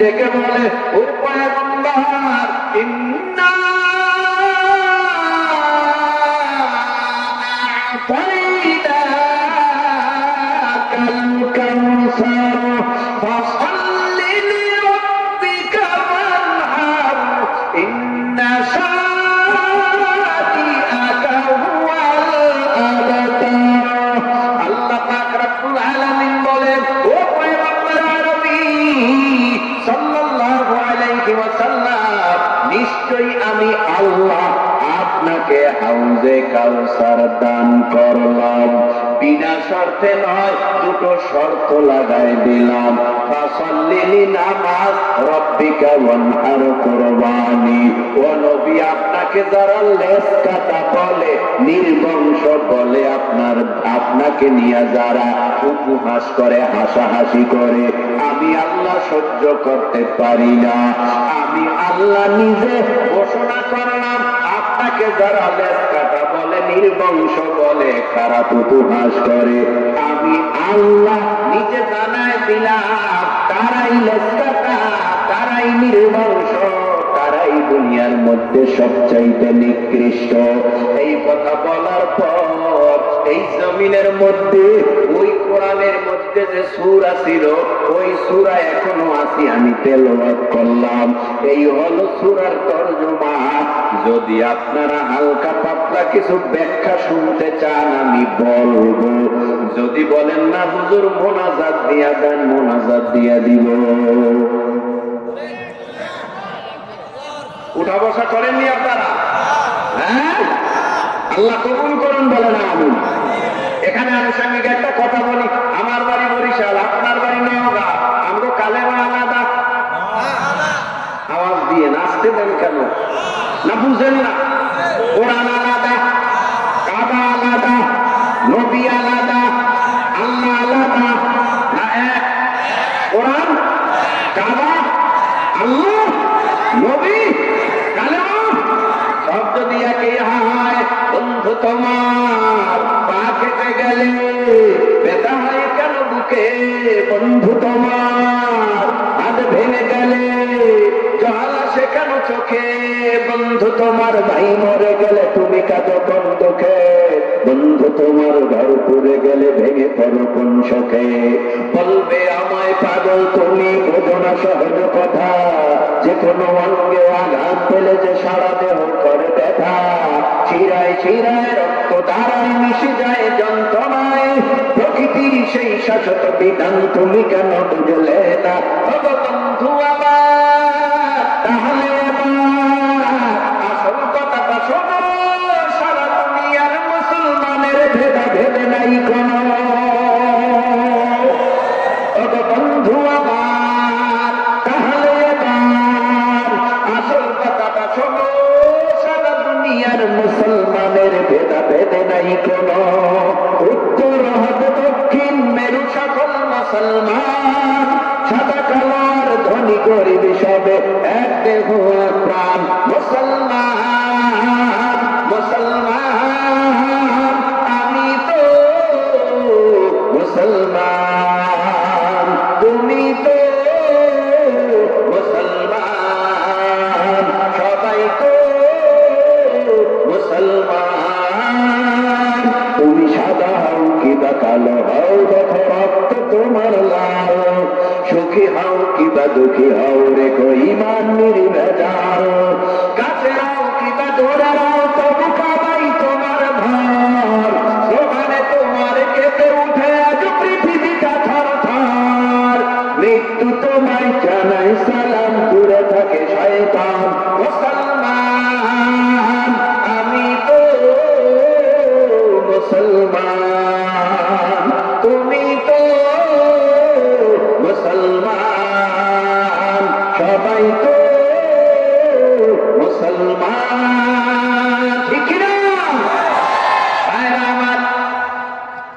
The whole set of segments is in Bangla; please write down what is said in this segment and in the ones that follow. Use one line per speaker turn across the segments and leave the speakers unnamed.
ডেকে বলে, ও পয়গম্বর, ইন্না আ'তাইনাকাল কাউসার ফাসাল্লি লিরাব্বিকা ওয়ানহার ইন্না শানিআকা হুয়াল আবতার। আল্লাহ পাক রব্বুল আলামিন বলেন, ও পয়গম্বর আরবি সাল্লাল্লাহু আলাইহি ওয়াসাল্লাম, নিশ্চয়ই আমি আল্লাহ আপনাকে হাউজে কাউসার দান করলাম। বিনা শর্তে নয়, দুটো শর্ত লাগাই দিলাম। ফাসাল্লি নামাজ, রব্বিকা ওয়ানহার কুরবানি। ও নবী, আপনাকে যারা লেস কাটা বলে, নির্বংশ বলে, আপনাকে নিয়ে যারা উপহাস করে, হাসাহাসি করে, আমি আল্লাহ সহ্য করতে পারি না। আমি আল্লাহ নিজে ঘোষণা করলাম, আপনাকে যারা লেস কাটা বলে, নির্বংশ বলে, খারাপ উপহাস করে, আমি আল্লাহ নিজে জানাই দিলাম, তারাই লেস কাটা, তারাই নির্বংশ, তারাই দুনিয়ার মধ্যে সবচাইতে নিকৃষ্ট। এই কথা বলার পর এই জমিনের মধ্যে ওই কোরআনের মধ্যে যে সূরা ছিল, ওই সূরা এখনো আছে, আমি তেলাওয়াত করলাম। এই হলো সূরার তরজমা। যদি আপনারা হালকা পাতলা কিছু ব্যাখ্যা শুনতে চান, আমি বলবো। যদি বলেন না হুজুর মোনাজাত দিয়া দেন, মোনাজাত দিয়া দিব। উঠা বসা করেননি আপনারা? হ্যাঁ, আল্লাহ কবুল করুন, বলে না আমি। এখানে আনুষঙ্গিক একটা কথা বলি, আমার বাড়ি বরিশাল, আপনার বাড়ি নওগাঁ, আমরা কালেমা আলাদা। আওয়াজ দিয়ে নাচতে দেন কেন? না বুঝেন না? কোরআন আলাদা, কাবা আলাদা, নবী আলাদা, আল্লাহ আলাদা, না এক? কোরআন, কাবা, আল্লাহ, নবী, কালেমা, সব যদি একই হয়, বন্ধু তোমার পা কেটে গেলে ব্যথা হয় কেন বুকে? বন্ধু তোমার হাত ভেঙে গেলে জল আসে কেন চোখে? বন্ধু তোমার ভাই মরে গেলে তুমি কাঁদো কোন দুঃখে? বন্ধু তোমার ঘর পুড়ে গেলে ভেঙে পড়ো কোন শোকে? বলবে আমায় পাগল তুমি, বোঝো না সহজ কথা, যে কোনো অঙ্গে আঘাত পেলে যে সারা দেহ করে ব্যথা। চিরায় চিরায় রক্ত ধারায় মিশে যায় যন্ত্রণায়, প্রকৃতির সেই শাশ্বত বিধান তুমি কেন বুঝলে না? বন্ধু আমার, তাহলে আসল কথাটা শোনো, সারা দুনিয়ার মুসলমানের ভেদা ভেদে নাই কোনো। বন্ধু আমার, তাহলে আসল কথাটা শোনো, সারা দুনিয়ার মুসলমানের ভেদা ভেদে নাই কোনো। উত্তর হবে দক্ষিণ মেরু সকল মুসলমান, সাদা কালার ধনী গরিব সবে এক দেহ এক প্রাণ। মুসলমান, মুসলমান, আমি তো মুসলমান, তুমি তো মুসলমান, সবাই তো মুসলমান। তুমি সাদা হও কিবা কালো হও, দেখো রক্ত তোমার লাল। সুখী হও কিবা দুঃখী হও, রেখো ইমান নির্ভেজাল। কাছে হও কিবা দূরে হও, তবু কাবাই তোমার ঘর। ওখানে তোমার কেঁপে উঠে আজ পৃথিবীটা থর থর। মৃত্যু তোমায় জানাই সালাম, দূরে থাকে শয়তান। মুসলমান, আমি তো মুসলমান, তুমি তো মুসলমান, সবাই তো মুসলমান। ঠিক না?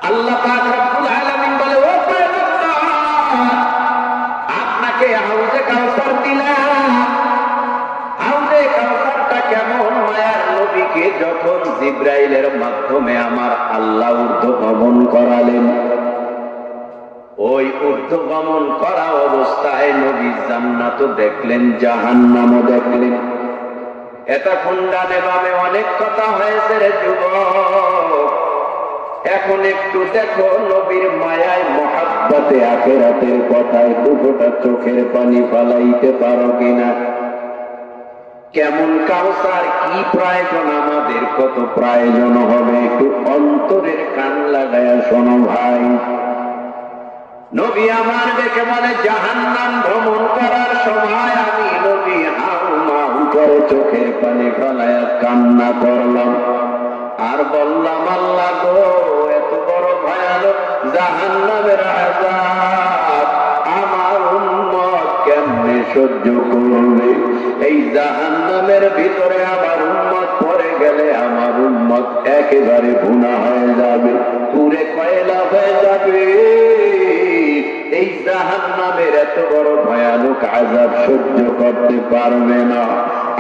আল্লাহ পাক রব্বুল আলামিন বলে, ও পয়গম্বর, আপনাকে হাউজে কাউসার দিলাম। হাউজে কাউসারটা কেমন? মায়ার নবীকে যখন জিবরাইলের মাধ্যমে আমার আল্লাহ ঊর্ধ্ব গমন করালেন, ওই ঊর্ধ্বগমন করা অবস্থায় নবী জান্নাত দেখলেন, জাহান্নামও দেখলেন। এতক্ষণ ডানে বামে অনেক কথা হয়েছে রে যুবক, এখন একটু দেখো নবীর মায়ায় মহাব্বতে আখিরাতের কথায় দুটোটা চোখের পানি ফালাইতে পারো কিনা। কেমন কাউসার, কি প্রয়োজন আমাদের, কত প্রয়োজন হবে, একটু অন্তরের কান লাগায়া শোনো ভাই। নবী আমার দেখে বলে, জাহান্নাম ভ্রমণ করার সময় আমি নবী হাউ মাউ করে চোখের পানি ফেলায়া কান্না করলাম আর বললাম, আল্লাহ গো, এত বড় ভয়ানক জাহান্নামের আযাব আমার উম্মত কেমনে সহ্য করবে? এই জাহান্নামের ভিতরে আমার উম্মত পড়ে গেলে আমার উম্মত একেবারে ভুনা হয়ে যাবে, পুরে কয়লা হয়ে যাবে। এই জাহান্নামের এত বড় ভয়ানক আযাব সহ্য করতে পারবে না।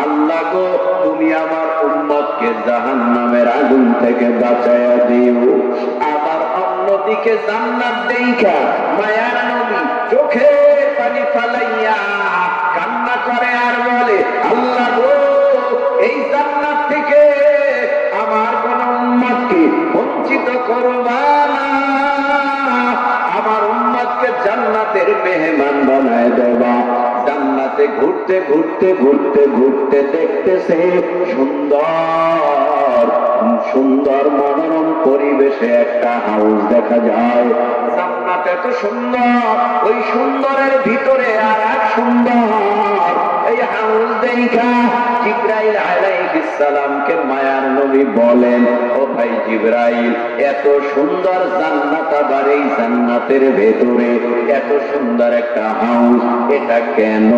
আল্লাহ গো, তুমি আমার উম্মতকে জাহান্নামের আগুন থেকে বাঁচায়া দিও। আবার অন্যদিকে জান্নাত দেইখা মায়ার নবী চোখে পানি ফালাইয়া কান্না করে আর বলে, আল্লাহ গো, এই জান্নাত থেকে আমার কোন উম্মতকে বঞ্চিত করবা না, আমার উম্মতকে জান্নাতের মেহমান বানায় দেবা। জান্নাতে ঘুরতে ঘুরতে ঘুরতে ঘুরতে দেখতেছে সুন্দর সুন্দর মনোরম পরিবেশে একটা হাউস দেখা যায়। জান্নাত এত সুন্দর, ওই সুন্দরের ভিতরে আর এক সুন্দর। এই হাউস দেখা জিবরাইল আলাইহিস সালামকে মায়ার নবী বলেন, ও ভাই জিবরাইল, এত সুন্দর জান্নাত, আবার এই জান্নাতের ভেতরে এত সুন্দর একটা হাউস, এটা কেন?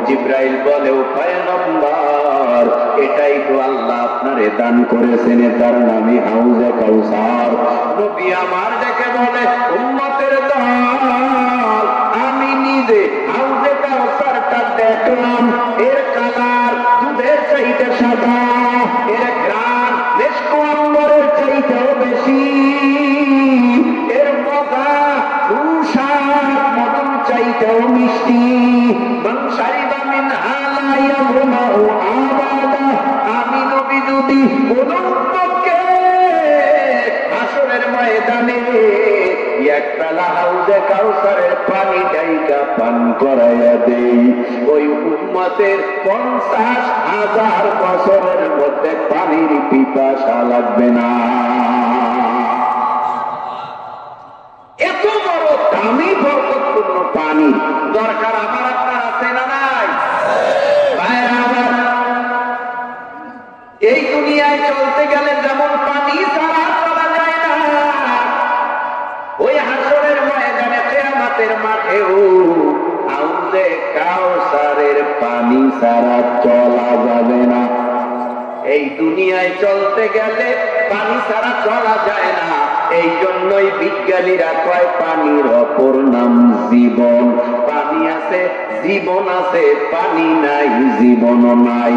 জিবরাইল বলে, ও পয়গম্বর, এটাই তো আল্লাহ আপনারে দান করেছেন, তার নামই হাউজে কাউসার। নবী আমার দেখে বলে, উম্মতের দল, আমি নিজে হাউজে কাউসারটা দেখলাম, এর কালার দুধের চাইতে সাদা, এর ঘ্রাণ মেশক আম্বরের চাইতেও বেশি, এর মজা সুস্বাদ মধুর চাইতেও মিষ্টি। মানসারিবা মিন হালাইয়া ভুমাউ আবাদা, আমি নবী যদি কোন উম্মতকে হাসরের ময়দানে এক পেলা হাউজে কাউসারের পানি ডাইকা পান করাইয়া দেই, ওই উম্মতের 50,000 বছরের মধ্যে পানির পিপাসা লাগবে না। এত বড় দামি বরকতপূর্ণ পানি দরকার আমার আপনার আছে না নাই? ভাইরা আমার, এই দুনিয়ায় চলতে গেলে যেমন পানি ছাড়া চলা যায় না, ওই হাসরের ময়দানে কিয়ামতের মাঠেও হাউজে কাউসারের পানি ছাড়া চলা যাবে না। এই দুনিয়ায় চলতে গেলে পানি ছাড়া চলা যায় না। এই জন্যই বিজ্ঞানীরা কয় পানির অপর নাম জীবন। পানি আছে, জীবন আছে, পানি নাই, জীবনও নাই।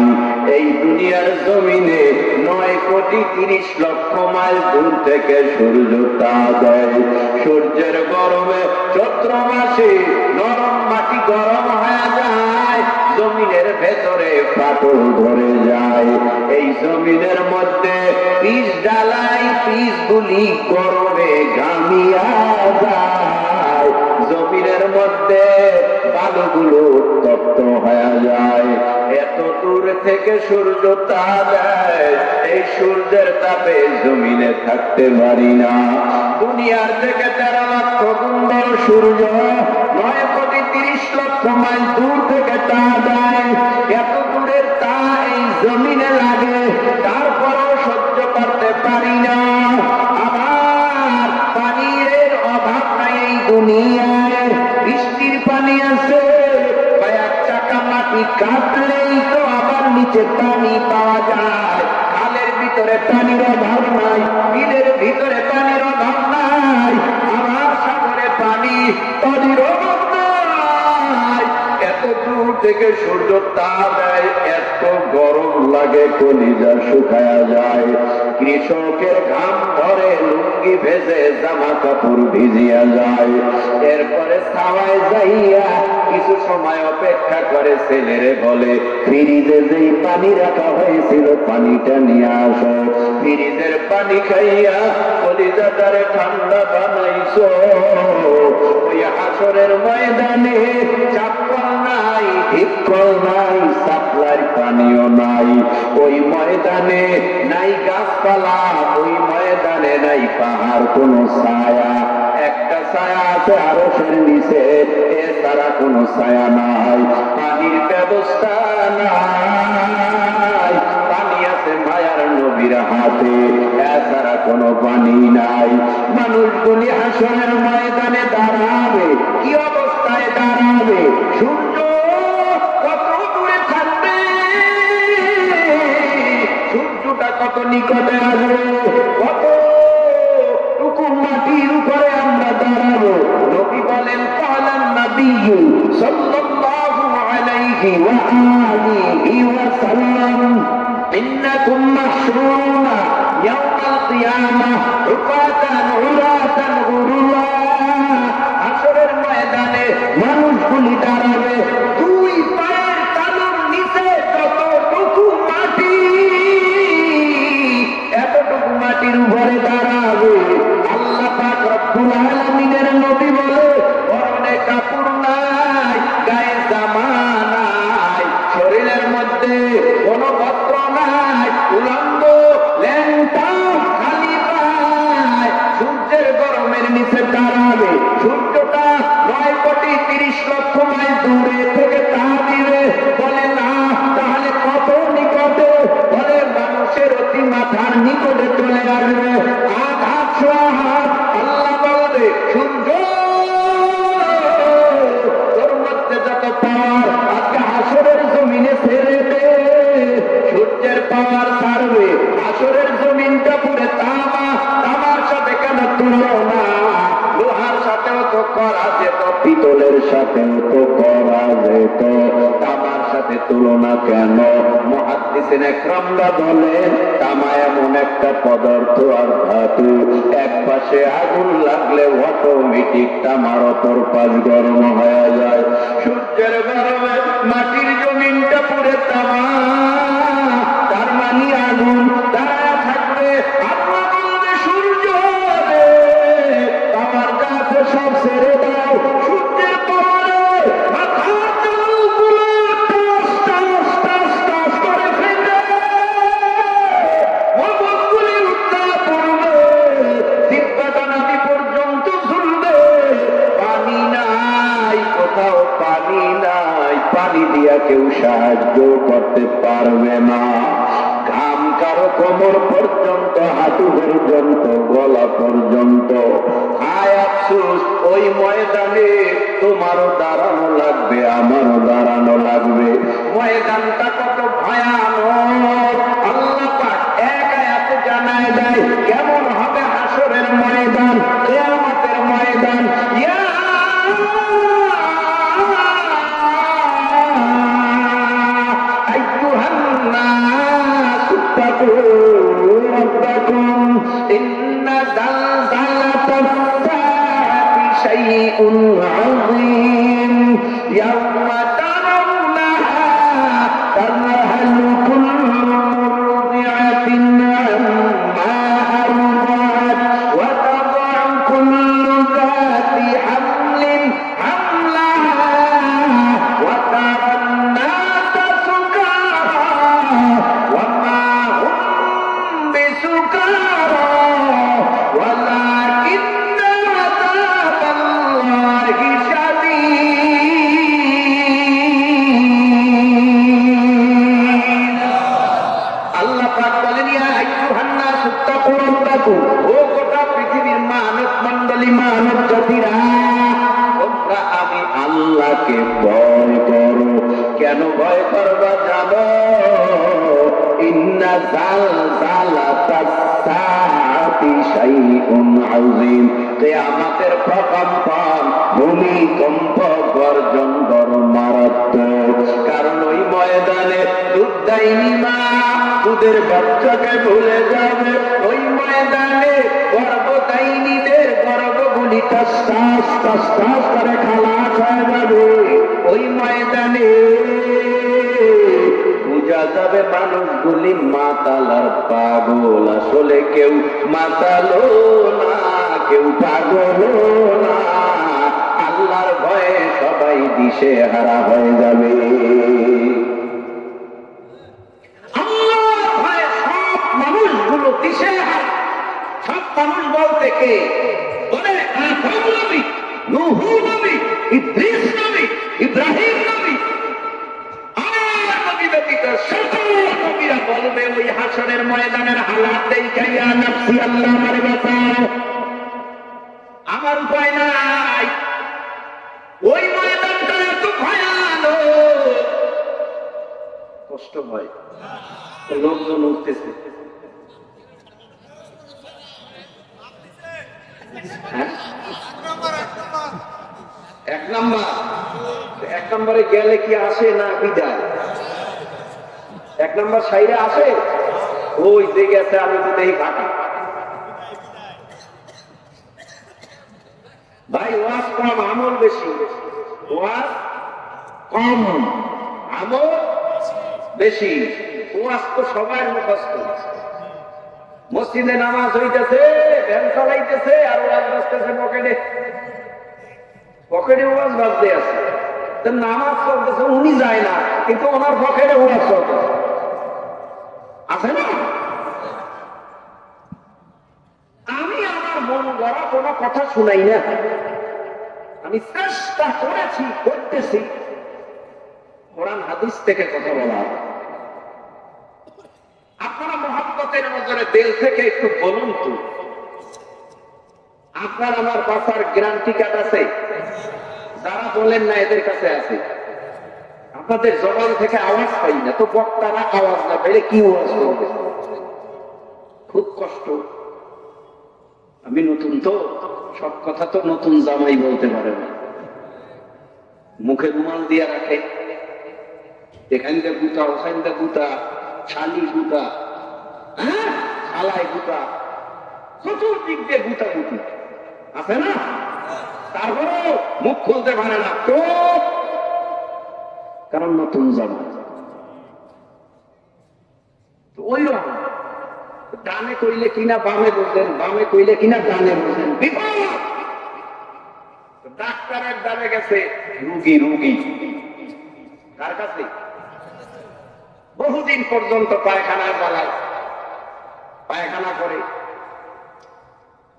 এই দুনিয়ার জমিনে 9,30,00,000 মাইল দূর থেকে সূর্য তাপ দেয়। সূর্যের গরমে চৈত্র মাসে নরম মাটি গরম হয়ে যায়, জমিনের ভেতরে ফাটল ধরে যায়। এই জমিনের মধ্যে বীজ ডালাই, বীজগুলি গরমে ঘামিয়া যায়, জমিনের মধ্যে বালুগুলো উত্তপ্ত হয়ে যায়। এত দূর থেকে সূর্য তাপ দেয়, এই সূর্যের তাপে জমিনে থাকতে পারি না। দুনিয়ার থেকে 13 লক্ষ গুণ বড় সূর্য 9,30,00,000 মাইল দূর থেকে তাপ দেয়। এত দূরের তা এই জমিনে লাগে, তারপরেও সহ্য করতে পারি না। আমার পানির অভাব নাই এই দুনিয়ায়, বৃষ্টির পানি আছে, কয়েক চাকা মাটি কাটলেই তো আবার নিচে পানি পাওয়া যায়। খালের ভিতরে পানির অভাব নাই, বিলের ভিতরে পানির অভাব নাই, আমার সাগরে পানির অভাব নাই। এত দূর থেকে সূর্য তাপ দেয়, এত গরম লাগে কলিজা শুকায়া যায়। কৃষকের ঘাম ধরে লুঙ্গি ভেজে জামা কাপড় ভিজিয়া যায়। এরপরে ছাওয়ায় যাইয়া কিছু সময় অপেক্ষা করে, ছেলেরে বলে ফ্রিজে যেই পানি রাখা হয়েছিল পানিটা নিয়ে আসো। ফ্রিজের পানি খাইয়া কলিজাটারে ঠান্ডা বানাইছো। ওই হাসরের ময়দানে চাপকল নাই, ঢিপকল নাই, সাপ্লাই পানিও নাই। ওই ময়দানে নাই গাছপালা, ওই ময়দানে নাই পাহাড়, কোনো ছায়া। একটা ছায়া আছে আরশের নিচে, এছাড়া কোনো ছায়া নাই। পানির ব্যবস্থা নাই, পানি আছে মায়ার নবীর হাতে, এছাড়া কোনো পানি নাই। মানুষগুলি হাসরের ময়দানে দাঁড়াবে, কি অবস্থায় দাঁড়াবে? সূর্য কত দূরে থাকবে, সূর্যটা কত নিকটে আসবে, কতটুকু মাটির উপরে আমরা দাঁড়াবো। নবী বলেন কালান নবিয়্যু সাল্লাল্লাহু আলাইহি ওয়া আলিহি ওয়া সাল্লাম ইন্নাকুম মাহশুরুনা ইয়াওমাল কিয়ামাহ উফাতান উরাতান গুরুলা। হাসরের ময়দানে মানুষগুলি দাঁড়াবে, দুই পায়ের তালুর নিচে যতটুকু মাটি, এতটুকু মাটির উপরে দাঁড়াবে। আল্লাহ পাক রব্বুল আলামিনের নবী বলে পরনে কাপড় নাই, গায়ে জামা নাই, শরীরের মধ্যে কোনো বস্ত্র নাই, উলঙ্গ ল্যাংটা খালি পায়, সূর্যের গরমের নিচে দাঁড়াবে। সূর্যটা 9,30,00,000 মাইল দূরে থেকে তা দিবে। বলে না, তাহলে কত নিকটে? বলে মানুষের অতি মাথার নিকটে চলে আসবে, আঘাত হাত। আল্লাহ বলবে সূর্য তোর মধ্যে যত পাওয়ার আজকে হাসরের জমিনে ছেড়ে দে। সূর্যের পাওয়ার ছাড়বে, হাসরের জমিনটা পুরে তামা। তামার সাথে কেন তুলনা? লোহার সাথেও তো করা যেত, পিতলের সাথেও তো করা যেত, তামার সাথে তুলনা কেন? মুহাদ্দিসিন ইকরামরা বলেন তামা এমন একটা পদার্থ আর ধাতু, এক পাশে আগুন লাগলে অটোমেটিক তামার অপর পাশ গরম হয়ে যায়। সূর্যের গরমে মাটির জমিনটা পুরে তামা, তার মানে আগুন দাঁড়ায় থাকবে। আল্লাহ বলবে সূর্য রে, আমার কাছে সব ছেড়ে দাও। সূর্যের পাওয়ারে মাথার চুলগুলো টাস টাস টাস টাস করে ফেলে, মগজগুলি উত্তাপ পড়বে, জিহ্বাটা নাভি পর্যন্ত ঝুলবে। পানি নাই, কোথাও পানি নাই, পানি দিয়া কেউ সাহায্য করতে পারবে না। ঘাম কারো কোমর পর্যন্ত, হাঁটু পর্যন্ত, গলা পর্যন্ত। হায় আফসোস, ওই ময়দানে তোমারও দাঁড়ানো লাগবে, আমারও দাঁড়ানো লাগবে। ময়দানটা কত ভয়ানক আল্লাহ পাক এক আয়াতে জানায় দেয় কেমন হবে হাসরের ময়দান, কিয়ামতের ময়দান। ইয়া আইয়ুহান নাস ইত্তাকু রাব্বাকুম ইন্না যালযালাতাস সাআতি শাইউন আযীম ইয়াওমা তারাউনাহা তাযহালু কুল্লু মুরদি'াতিন আম্মা আরদা'at ওয়া তাদ'উ কুল্lu যাতি হামলিন হামলাহা ওয়া তারান নাসা সুকারা ওয়া মা হুম বিসুকারা ওয়ালাকিন্না আযাবাল্লাহি শাদীদ। আল্লাহ পাক বলেন ইয়া আইয়ুহান নাস ইত্তাকু রাব্বাকুম, ও গোটা পৃথিবীর মানব মণ্ডলী, মানব জাতিরা, তোমরা আমি আল্লাহকে ভয় করো। কেন ভয় করবা জানো? ইন্না যালযালাতাস সাআতি শাইউন আযীম, কিয়ামতের প্রকম্পন, ভূমিকম্প, গর্জন বড় মারাত্মক। দেয়নি মা, দুধের বাচ্চাকে ভুলে যাবে। ওই ময়দানে গর্ভদায়িনীদের গর্ভগুলি টাস টাস টাস টাস করে খালাস হয়ে যাবে। ওই ময়দানে বুঝা যাবে মানুষগুলি মাতাল আর পাগল। আসলে কেউ মাতালো না, কেউ পাগল না, আল্লাহর ভয়ে সবাই দিশে হারা হয়ে যাবে। আল্লাহর ভয়ে সব মানুষগুলো দিশে হারা। সব মানুষ বলতে কে? বলে আদম নবী, নূহ নবী, ইদ্রিস নবী, ইব্রাহিম নবী, আর নবী ব্যতীত সকল নবীরা বলবে ওই হাসরের ময়দানের হালাত দেখাই, ইয়া নাফসি আল্লাহ আমারে বাঁচাও, আমার উপায় নাই। ওই ময়দানটা এত ভয়ানক, কষ্ট হয়, লোকজন উঠতেছে। এক নম্বরে গেলে কি আসে না বিদায়? এক নম্বর সাইরে আসে, ওই যে গেছে, আমি তো দেখি ফাঁকা। ভাই ওয়াজ কম, আমল বেশি। ওয়াজ কম, আমল বেশি। ওয়াজ তো সবার মুখস্থ। মসজিদে নামাজ হইতেছে, ভ্যান চালাইতেছে, আর ওয়াজ বাজতেছে পকেটে। পকেটে ওয়াজ বাজতে আছে, নামাজ চলতেছে, উনি যায় না, কিন্তু ওনার পকেটে ওয়াজ চলতেছে, আছে না? আমি আমার মন গড়া কোনো কথা শুনাই না। আমি চেষ্টা করেছি, করতেছি কোরআন হাদিস থেকে কথা বলা। আপনারা মহব্বতের নজরে দিল থেকে একটু বলুন তো, আপনার আমার বাসার গ্যারান্টি কার্ড আছে? যারা বলেন না এদের কাছে আছে। আপনাদের জবান থেকে আওয়াজ পাই না, তো বক্তারা আওয়াজ না পেলে কি ওয়াজ করবে? খুব কষ্ট। আমি নতুন তো, সব কথা তো নতুন জামাই বলতে পারে না। মুখে রুমাল দিয়ে রাখে, এখান থেকে গুতা, ওখান থেকে গুতা, শালি গুতা, হ্যাঁ শালাই গুতা, চতুর্দিক দিয়ে গুতা গুতি, আছে না? তারপরেও মুখ খুলতে পারে না, তো কারণ নতুন জামাই। ওই রকম ডানে কইলে কিনা বামে বসেন, বামে কইলে কিনা ডানে বসেন, বিপদ। ডাক্তারের দ্বারে গেছে রুগী, রুগী কার কাছে? বহুদিন পর্যন্ত পায়খানা জ্বালায়, পায়খানা করে,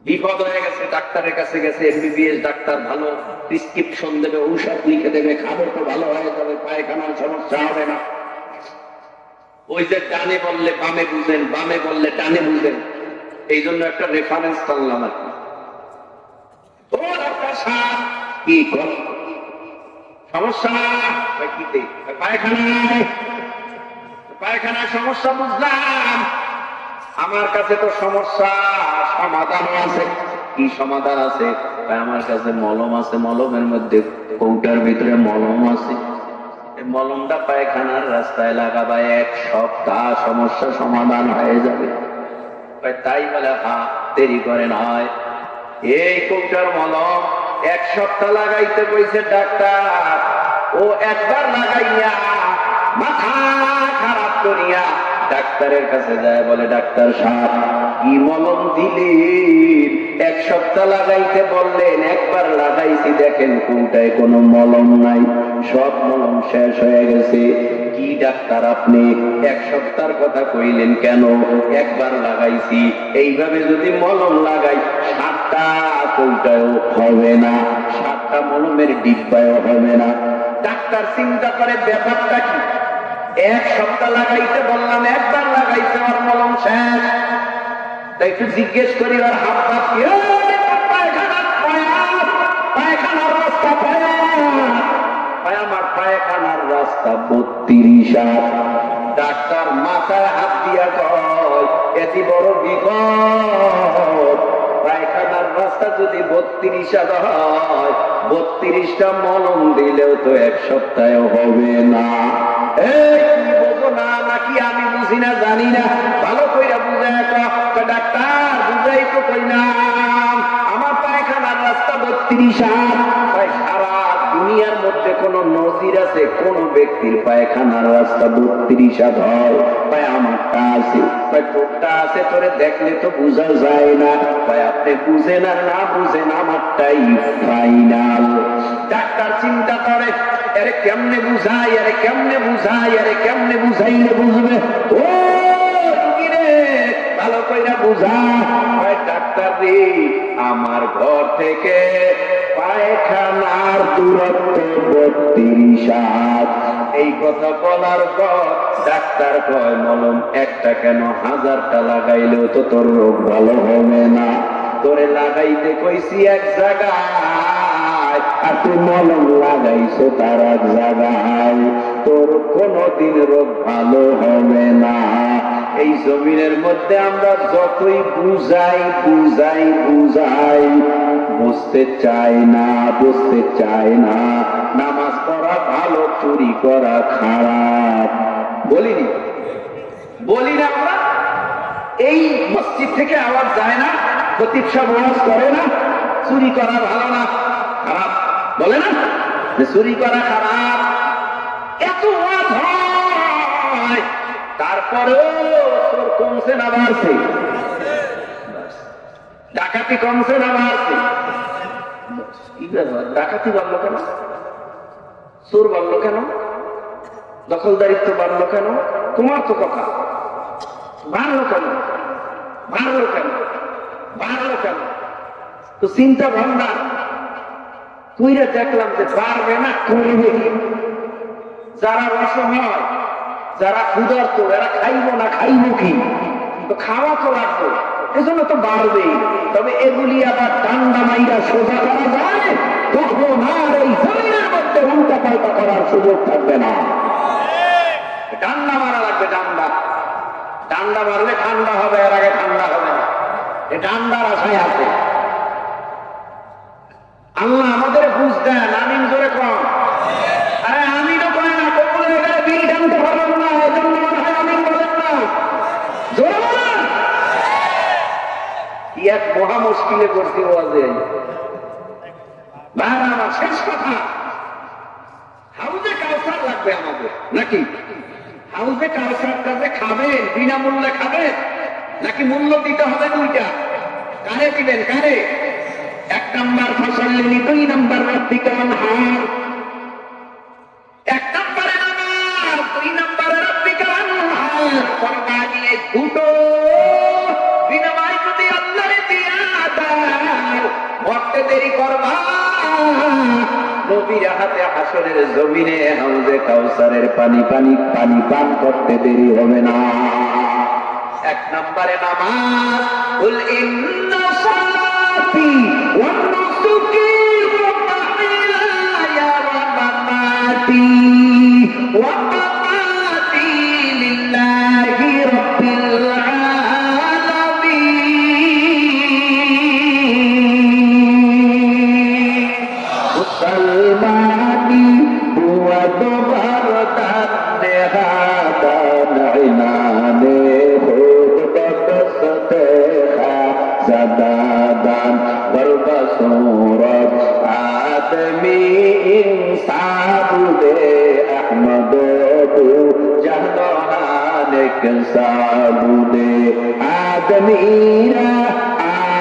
বিপদ হয়ে গেছে। ডাক্তারের কাছে গেছে, এমবিবিএস ডাক্তার, ভালো প্রেসক্রিপশন দেবে, ঔষধ লিখে দেবে, খাবে তো ভালো হয়ে যাবে, পায়খানার সমস্যা হবে না। ওই যে ডানে বললে বামে বুঝেন, বামে বললে ডানে বুঝেন, এই জন্য একটা রেফারেন্স টানলাম আর কি। ও ডাক্তার সাহেব, কি সমস্যা? পায়খানায়, পায়খানার সমস্যা বুঝলাম, আমার কাছে তো সমস্যা সমাধান আছে। কি সমাধান আছে? আমার কাছে মলম আছে, মলমের মধ্যে কৌটার ভিতরে মলম আছে, মলমটা পায়খানার রাস্তায় লাগাবা, 1 সপ্তাহ সমস্যা সমাধান হয়ে যাবে। তাই বলে হ্যাঁ, দেরি করে নয়, এই কৌটার মলম 1 সপ্তাহ লাগাইতে বলছে ডাক্তার। ও একবার লাগাইয়া মাথা খারাপ করিয়া ডাক্তারের কাছে যায়, বলে ডাক্তার সাহেব কি মলম দিলেন? 1 সপ্তাহ লাগাইতে বললেন, একবার লাগাইছি, দেখেন কোনটায় কোনো মলম নাই, সব মলম শেষ হয়ে গেছে। কি ডাক্তার আপনি 1 সপ্তাহের কথা কইলেন কেন? একবার লাগাইছি, এইভাবে যদি মলম লাগাই 7টা কৌটায়ও হবে না, 7টা মলমের ডিব্বায়ও হবে না। ডাক্তার চিন্তা করে ব্যাপারটা কি, 1 সপ্তাহ লাগাইতে বললাম, একবার লাগাইছে, আর মলম শেষ। তাই একটু জিজ্ঞেস করি, আর হাত হাত কি পায়খানার রাস্তা, আমার পায়খানার রাস্তা 32 হাত। ডাক্তার মাথায় হাত দিয়া কয়, এটি বড় বিপদ, পায়খানার রাস্তা যদি 32 হাত হয়, 32টা মলম দিলেও তো 1 সপ্তাহে হবে না। এই বোঝো না নাকি বুঝি না জানি না, ভালো কইরা বুঝায় ডাক্তার বুঝাই তো কইলাম আমার পায়খানার রাস্তা 32 হাত। সারা দুনিয়ার মধ্যে কোন নজির আছে কোন ব্যক্তির পায়খানার রাস্তা 32 হাত হয়? আমারটা আছে, তোরটা আছে, তোরে দেখলে তো বুঝা যায় না। আপনি বুঝেন আর না বুঝেন আমারটাই ফাইনাল। ডাক্তার চিন্তা করে আরে কেমনে বুঝাই, আরে কেমনে বুঝাই, আরে কেমনে বুঝাইলে বুঝবে। ও রুগী রে ভালো কইরা বুঝা। ডাক্তার রে আমার ঘর থেকে পায়খানার দূরত্ব 32 হাত। এই কথা বলার পর ডাক্তার কয় মলম একটা কেন 1000টা লাগাইলেও তো তোর রোগ ভালো হবে না। তোরে লাগাইতে কইছি এক জায়গায় আর তুই মলম লাগাইছো তার এক জায়গায়, তোর কোনদিন রোগ ভালো হবে না। এই জমিনের মধ্যে আমরা যতই বুঝাই বুঝাই বুঝাই বুঝতে চাই না, বুঝতে চাই না। নামাজ পড়া ভালো, চুরি করা খারাপ। বলিনি, বলি না আমরা? এই মসজিদ থেকে আওয়াজ যায় না, খতিব সাহেব ওয়াজ করে না চুরি করা ভালো না খারাপ, বলে না যে চুরি করা খারাপ? এত ওয়াজ হয়, তারপরেও চোর কমছে না বাড়ছে? ডাকাতি কমছে না বাড়ছে? ডাকাতি বাড়লো কেন? চোর বাড়লো কেন? দখলদারিত্ব বাড়লো কেন? তোমার তো কথা বাড়লো কেন? বাড়লো কেন? বাড়লো কেন? তো চিন্তা ভাবনা তুইরা দেখলাম যে পারবে না, করবে। যারা অসহায়, যারা ক্ষুধার্ত, এরা খাইব না, খাইব কি? তো খাওয়া তো লাগবে, এজন্য তো বাড়বেই। তবে এগুলি আবার ডান্ডা মাইরা সোজা করা যায় তখন আর এই জমিনের মধ্যে উল্টা পাল্টা করার সুযোগ থাকবে না। ডান্ডা মারা লাগবে, ডান্ডা। ডান্ডা মারলে ঠান্ডা হবে, এর আগে ঠান্ডা হবে না। এই ডান্ডার আশায় আছে। আল্লাহ আমাদের বুঝ দেন, আমিন জোরে কম। আরে আমিনও কয় না, কবুল হয়ে গেলে বিল টানতে পারবেন না, এজন্য মনে হয় আমিন বলেন না। জোরে বলেন। কি এক মহা মুশকিলে পড়ছি ওয়াজে। ভাই আমার শেষ কথা, হাউজে কাউসার লাগবে আমাদের নাকি? হাউজে কাউসারটা যে খাবেন বিনামূল্যে খাবেন নাকি মূল্য দিতে হবে? দুইটা। কারে দিবেন? কারে? 1 নম্বর ফসলের 2 নম্বর রব্বিকাল হার। 1 নম্বরে নামাজ, 2 নম্বরে রব্বিকাল হার। কোরবানি এই দুটো বিনিময় যদি আল্লাহরে দিয়া দাও, মরতে দেরি করবা। নবীর হাতে হাসরের জমিনে হাউজে কাউসারের পানি পান করতে দেরি হবে না। 1 নম্বরে নামাজ। কুল ইন্না সালাতি ওয়া নুসুকি ওয়া মাহইয়ায়া ওয়া মামাতি ওয়া মামাতি লিল্লাহি রাব্বিল আলামিন। মুসলমানি হুয়া দুবার দানে হাদান ইনানে দাদান বরবসুরত আদমি ইনসাবুদে আহমদ তু জাহানানেক সাবুদে আদমিরা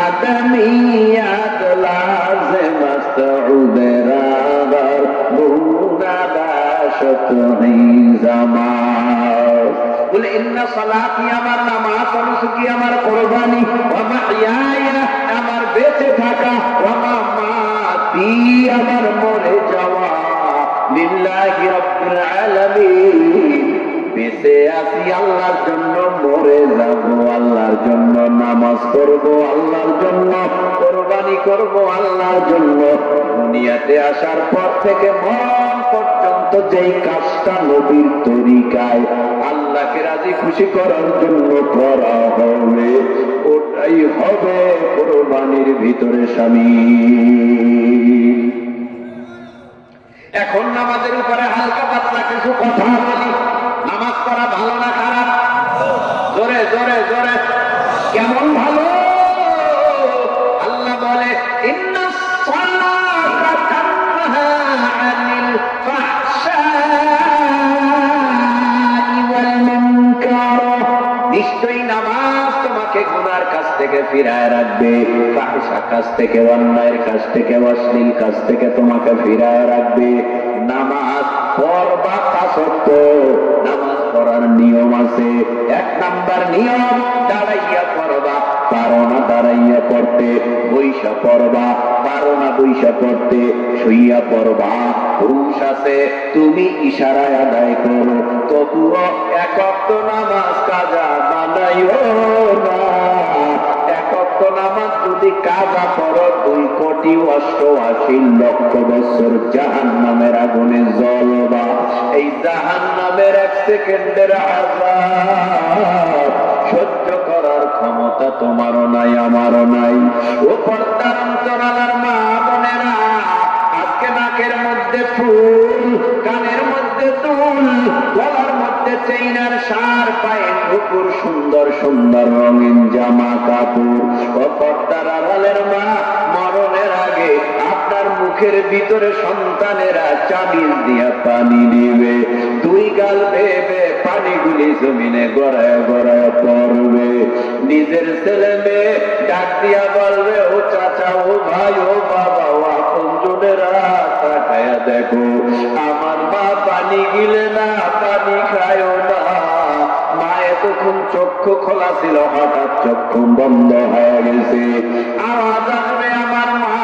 আদমিয়াত লাজিম মস্তউদে রাগর বুনাদাশত হিজামার। বলে ইন্না সালাতি আমার নামাজ, অনুসুকি আমার কোরবানি, ওয়া মাহইয়ায়া আমার বেঁচে থাকা, ওয়া মামাতি আমার মরে যাওয়া, লিল্লাহি রাব্বিল আলামিন। বেঁচে আছি আল্লাহর জন্য, মরে যাব আল্লাহর জন্য, নামাজ পড়বো আল্লাহর জন্য, কোরবানি করবো আল্লাহর জন্য। দুনিয়াতে আসার পর থেকে মরণ পর্যন্ত যেই কাজটা নবীর তরিকায় আল্লাহকে রাজি খুশি করার জন্য করা হবে, ওটাই হবে কোরবানির ভিতরে শামিল। এখন নামাজের উপরে হালকা পাতলা কিছু কথা বলি। নামাজ পড়া ভালো না খারাপ? কেমন ভালো? আল্লাহ বলে ইন্নাস সালাতা তানহা আনিল ফাহশাই ওয়াল মুনকার, নিশ্চয়ই নামাজ তোমাকে গুনার কাছ থেকে ফিরায় রাখবে, ফাহশা কাজ থেকে, অন্যায়ের কাছ থেকে, অশ্লীল কাজ থেকে তোমাকে ফিরায় রাখবে। নামাজ পড়বা পাঁচত্ব, নামাজ পড়ার নিয়ম আছে। 1 নাম্বার নিয়ম, দাঁড়াইয়া পড়বা, পারো না দাঁড়াইয়া পড়তে, বইসা পড়বা, পারো না বইসা পড়তে, শুইয়া পড়বা। হুশ আছে, তুমি ইশারায় আদায় করো, তবুও 1 ওয়াক্ত নামাজ কাজা বানাইও না। 1 ওয়াক্ত নামাজ যদি কাজা পড়ো 2,88,00,000 বছর জাহান্নামের আগুনে জ্বলবা। এই জাহান্নামের 1 সেকেন্ডের আযাব সহ্য করার ক্ষমতা তোমারও নাই, আমারও নাই। ও পর্দার অন্তরালার মা বোনেরা, আজকে নাকের মধ্যে ফুল, কানের মধ্যে দুল, গলার মধ্যে চেইনার সার, পায়ে নুপুর, সুন্দর সুন্দর রঙিন জামা কাপড়। ও পর্দার আড়ালের মা, মরণের আগে আপনার মুখের ভিতরে সন্তানেরা চাবিল দিয়া পানি দিবে, 2 গাল ভেবে পানিগুলি জমিনে গড়ায় গড়ায় পড়বে। নিজের ছেলে মেয়ে ডাক দিয়া বলবে, ও চাচা, ও ভাই, ও বাবা, ও আপনজনেরা, তাকায়া দেখো আমার মা পানি গিলে না, পানি খায়ও না। মা এতক্ষণ চক্ষু খোলা ছিল, হঠাৎ চক্ষু বন্ধ হয়ে গেছে। আওয়াজ আসবে আমার মা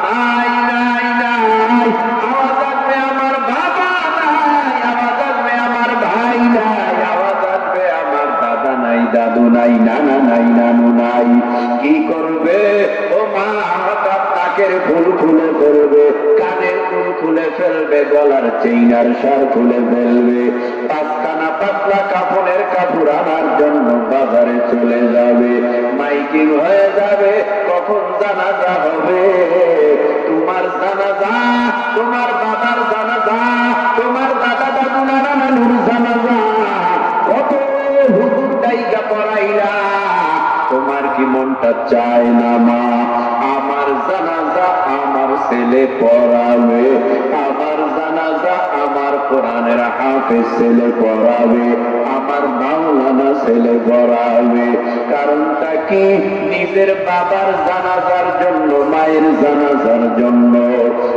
নাই, নাই, নাই। আওয়াজ আসবে আমার বাবা নাই, আওয়াজ আসবে আমার ভাই নাই, আওয়াজ আসবে আমার দাদা নাই, দাদু নাই, নানা নাই, নানু নাই। কি করবে? ও মা হঠাৎ নাকের ফুল খুলে ফেলবে, কানের ফুল খুলে ফেলবে, গলার চেইনার সার খুলে ফেলবে, 5খানা পাতলা কাপড়ের কাপড় আনার জন্য বাজারে চলে যাবে। মাইকিং হয়ে যাবে, কখন জানাজা হবে? তোমার জানাজা, তোমার বাবার জানাজা, তোমার দাদা দাদু নানা নানুর জানাজা, কত হুজুর ডাইকা পড়াইলা। তোমার কি মনটা চায় না মা আমার জানাজা আমার ছেলে পড়াবে, আমার জানাজা আমার কোরআনের হাফেজ ছেলে পড়াবে, আমার মাওলানা ছেলে পড়াবে? কারণটা কি? নিজের বাবার জানাজার জন্য, মায়ের জানাজার জন্য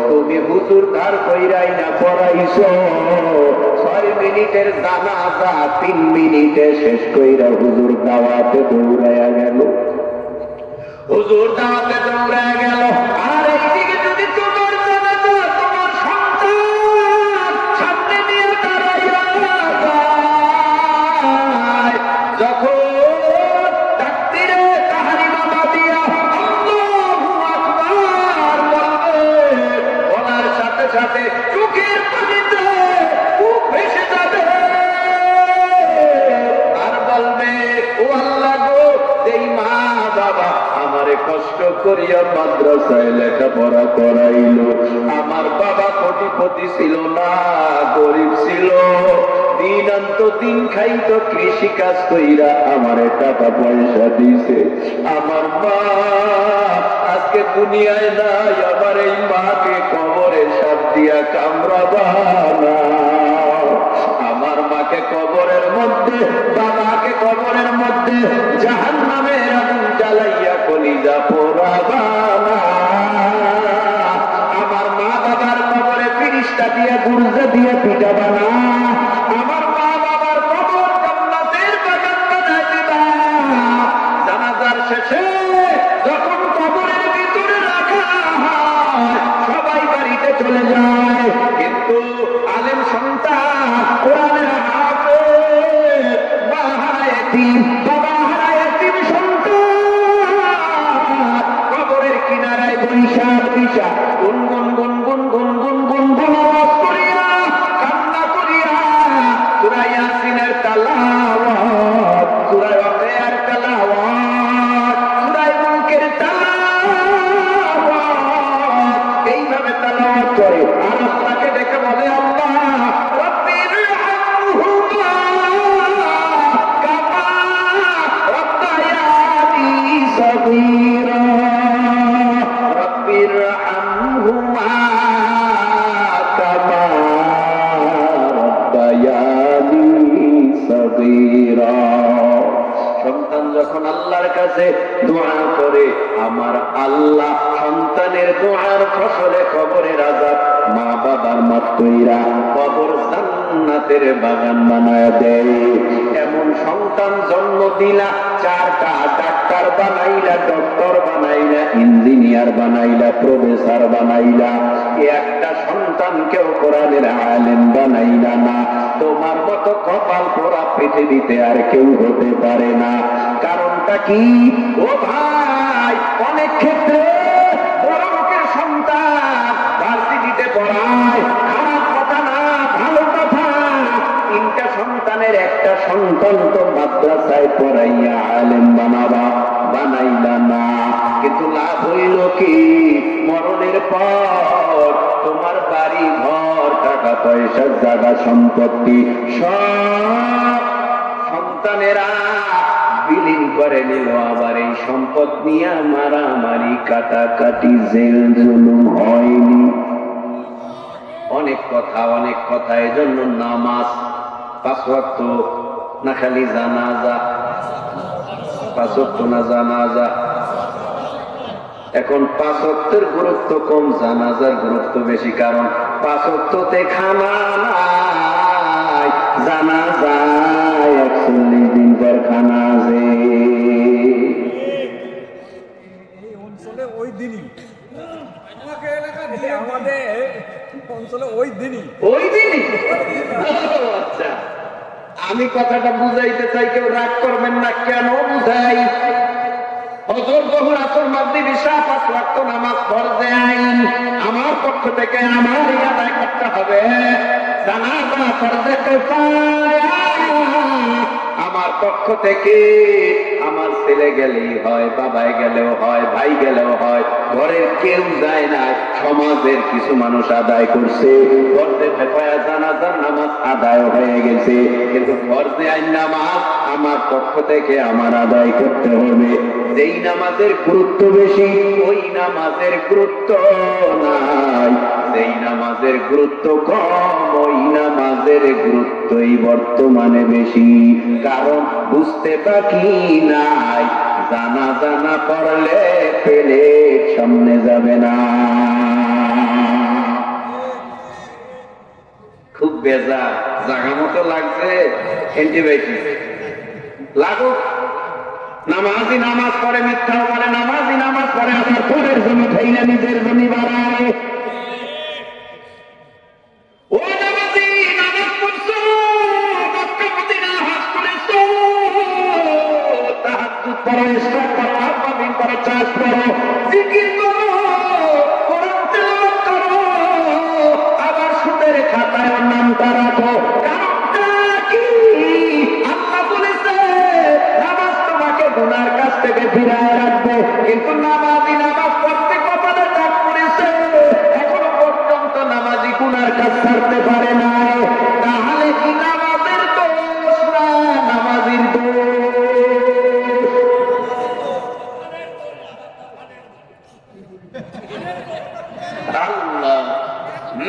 তুমি হুজুর ধার কইরাই না পড়াইছো। 6 মিনিটের জানাজা 3 মিনিটে শেষ কইরা হুজুর দাওয়াতে দৌড়াইয়া গেল, হুজুর দাওয়াতে দৌড়াইয়া গেল। আর এইদিকে যদি তোমার জানাজা তোমার সন্তান সামনে নিয়ে দাঁড়াইয়া যায়, যখন তাকবীরে তাহরিমা দিয়া আল্লাহু আকবার বলবে, বলার সাথে সাথে চোখের পানিতে খুব ভেসে যাবে আর বলবে, ও আল্লাহ গো, যেই মা বাবা আমারে কষ্ট করিয়া মাদ্রাসায় লেখাপড়া করাইলো, আমার বাবা কোটিপতি ছিল না, গরিব ছিল, দিন আনত দিন খাইতো, কৃষি কাজ কইরা আমারে টাকা পয়সা দিছে, আমার মা আজকে দুনিয়ায় নাই, আমার এই মাকে কবরে সাপ দিয়া কামড়াবা না। আমার মাকে কবরের মধ্যে, বাবাকে কবরের মধ্যে জাহান্নামের আগুন জ্বালাইয়া কলিজা পোড়াবা না। আমার মা বাবার কবরে ফিরিস্তা দিয়ে গুরজা দিয়ে পিটাবা না। আমার মা বাবার কবর জান্নাতের বাগান বানায় দিবা। জানাজার শেষে যখন কবরের ভিতরে রাখা হয়, সবাই বাড়িতে চলে যায়, কিন্তু আলেম সন্তান, কোরআনের হাফেজ, মা হারায় এতিম, বাবা হারায় এতিম সন্তান কবরের কিনারায় বৈশা বৈশা গুনগুন গুনগুন গুনগুন গুনগুন আওয়াজ করিয়া কান্না করিয়া বাসীরা। সন্তান যখন আল্লাহর কাছে দোয়া করে, আমার আল্লাহ সন্তানের দোয়ার ফসলে কবরের আযাব মা বাবার মাফ কইরা কবর জান্নাতের বাগান বানায় দেয়। এমন সন্তান জন্ম দিলা, চারটা ডাক্তার বানাইলা, ডক্টর বানাইলা, ইঞ্জিনিয়ার বানাইলা, প্রফেসর বানাইলা, একটা সন্তানকেও কোরআনের আলেম বানাইলা না। তোমার মতো কপাল পোড়া পৃথিবীতে আর কেউ হতে পারে না। কারণটা কি? ও ভাই, অনেক ক্ষেত্রে বড় লোকের সন্তান ভার্সিটিতে পড়ায়, খারাপ কথা না, ভালো কথা। তিনটা সন্তানের একটা সন্তান তো মাদ্রাসায় পড়াইয়া আলেম বানাইলা না। কিন্তু লাভ হইল কি? মরণের পর তোমার বাড়ি ঘর, টাকা পয়সা, জায়গা সম্পত্তি সব সন্তানেরা বিলীন করে নিল। আবার এই সম্পদ নিয়ে মারামারি, কাটাকাটি, জেল জুলুম হয়নি? অনেক কথা, অনেক কথা। এজন্য নামাজ 5 ওয়াক্ত না, খালি জানাজা 5 ওয়াক্ত না, জানাজা। এখন 5 ওয়াক্তের গুরুত্ব কম, জানাজার গুরুত্ব বেশি। কারণ 5 ওয়াক্ততে খানা নাই, জানাজায় 41 দিন পর খানা আছে।
এই অঞ্চলে ওই দিনই, আমাকে এলাকা দিয়ে আমাদের অঞ্চলে ওই দিনই।
আচ্ছা, আমি কথাটা বুঝাইতে চাই, কেউ রাগ করবেন না। কেন বুঝাই? হযরত যখন আসর মাগরিব ইশা 5 ওয়াক্ত নামাজ ফরজে আইন, আমার পক্ষ থেকে আমারই আদায় করতে হবে। জানাজা ফরজে কিফায়া, আমার পক্ষ থেকে। আমার ছেলে গেলেই হয়, বাবাই গেলেও হয়, ভাই গেলেও হয়, ঘরের কেউ যায় না, সমাজের কিছু মানুষ আদায় করছে। ফরজে কিফায়া জানাজার নামাজ আদায় হয়ে গেছে, কিন্তু ফরজে আইন নামাজ আমার পক্ষ থেকে আমার আদায় করতে হবে। যেই নামাজের গুরুত্ব বেশি, ওই নামাজের গুরুত্ব নাই। যেই নামাজের গুরুত্ব কম, ওই নামাজের গুরুত্বই বর্তমানে বেশি। কারণ বুঝতে বাকি নাই, জানা পড়লে পেলে সামনে যাবে না। খুব বেজার, জাগা মতো লাগছে, অ্যান্টিবায়োটিক লাগুক। নামাজি নামাজ পড়ে, মিথ্যাও বলে। নামাজি নামাজ পড়ে, আবার পরের জমি খাইলে নিজের জমি বাড়ায়। ও নামাজি, নামাজ পড়ছো, মক্কা মদিনা হজ করেছো, তাহাজ্জুদ পড়ো, ইশরাক করো, আওয়াবিন করো, চাষ করো, জিকির করো, কোরআন তেলাওয়াত করো, আবার সুদের খাতায় ওর নামটা রাখো। কারণটা কি? আল্লাহ বলেছে নামাজ তোমাকে গুনার কাছ থেকে ফিরায় রাখবে। কিন্তু নামাজি নামাজ পড়তে কপালে দাগ পড়েছে, এখনো পর্যন্ত নামাজি গুনার কাজ ছাড়তে পারে না। তাহলে কি নামাজের দোষ না নামাজির দোষ? আল্লাহ,